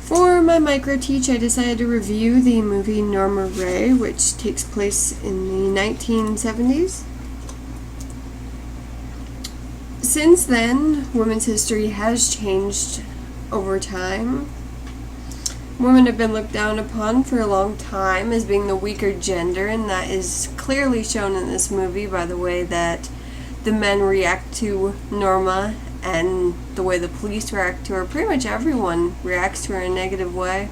For my micro teach, I decided to review the movie Norma Rae, which takes place in the 1970s. Since then, women's history has changed over time. Women have been looked down upon for a long time as being the weaker gender, and that is clearly shown in this movie by the way that the men react to Norma and the way the police react to her. Pretty much everyone reacts to her in a negative way.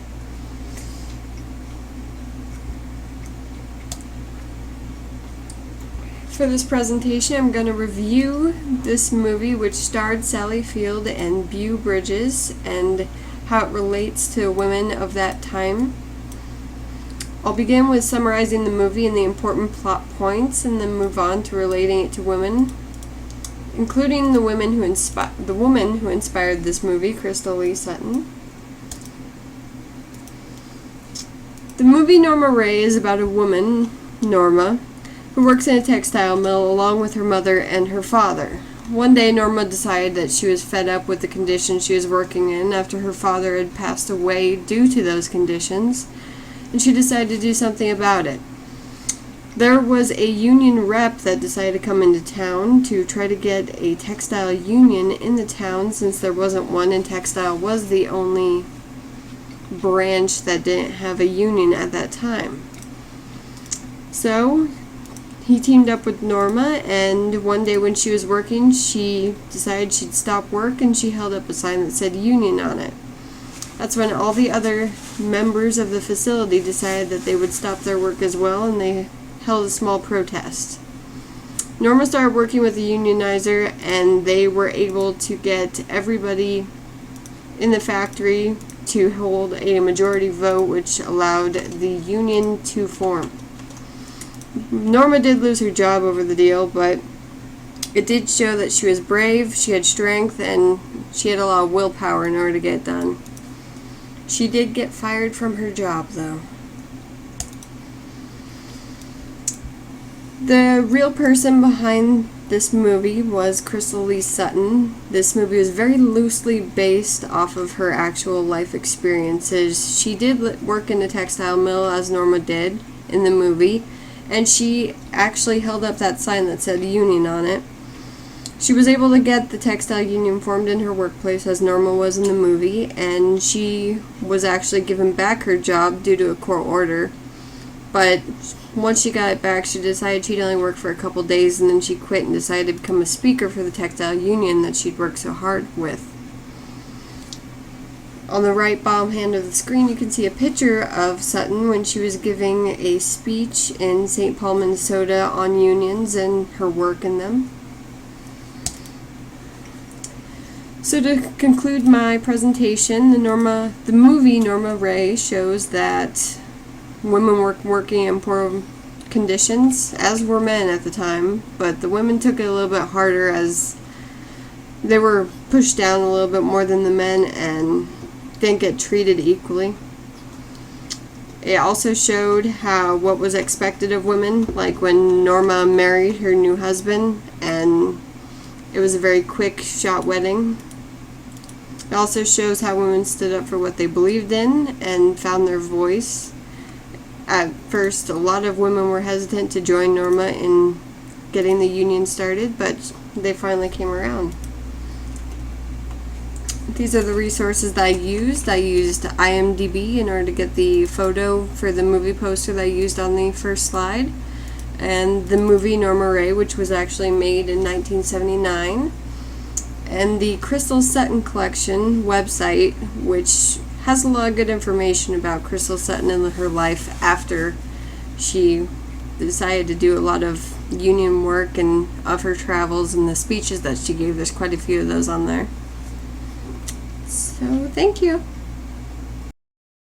For this presentation, I'm going to review this movie, which starred Sally Field and Beau Bridges, and how it relates to women of that time. I'll begin with summarizing the movie and the important plot points, and then move on to relating it to women, including the woman who inspired this movie, Crystal Lee Sutton. The movie Norma Rae is about a woman, Norma, who works in a textile mill along with her mother and her father. One day, Norma decided that she was fed up with the conditions she was working in after her father had passed away due to those conditions, and she decided to do something about it. There was a union rep that decided to come into town to try to get a textile union in the town, since there wasn't one, and textile was the only branch that didn't have a union at that time. So he teamed up with Norma, and one day when she was working, she decided she'd stop work, and she held up a sign that said union on it. That's when all the other members of the facility decided that they would stop their work as well, and they held a small protest. Norma started working with the unionizer, and they were able to get everybody in the factory to hold a majority vote, which allowed the union to form. Norma did lose her job over the deal, but it did show that she was brave, she had strength, and she had a lot of willpower in order to get it done. She did get fired from her job, though. The real person behind this movie was Crystal Lee Sutton. This movie was very loosely based off of her actual life experiences. She did work in a textile mill, as Norma did in the movie, and she actually held up that sign that said union on it. She was able to get the textile union formed in her workplace, as Norma was in the movie, and she was actually given back her job due to a court order. But once she got it back, she decided she'd only work for a couple days, and then she quit and decided to become a speaker for the textile union that she'd worked so hard with. On the right bottom hand of the screen, you can see a picture of Sutton when she was giving a speech in St. Paul, Minnesota on unions and her work in them. So to conclude my presentation, the movie Norma Rae shows that women were working in poor conditions, as were men at the time, but the women took it a little bit harder as they were pushed down a little bit more than the men and didn't get treated equally. It also showed what was expected of women, like when Norma married her new husband, and it was a very quick shot wedding. It also shows how women stood up for what they believed in and found their voice. At first, a lot of women were hesitant to join Norma in getting the union started, but they finally came around. These are the resources that I used. I used IMDb in order to get the photo for the movie poster that I used on the first slide, and the movie Norma Rae, which was actually made in 1979, and the Crystal Sutton Collection website, which has a lot of good information about Crystal Sutton and her life after she decided to do a lot of union work and of her travels and the speeches that she gave. There's quite a few of those on there. So, thank you.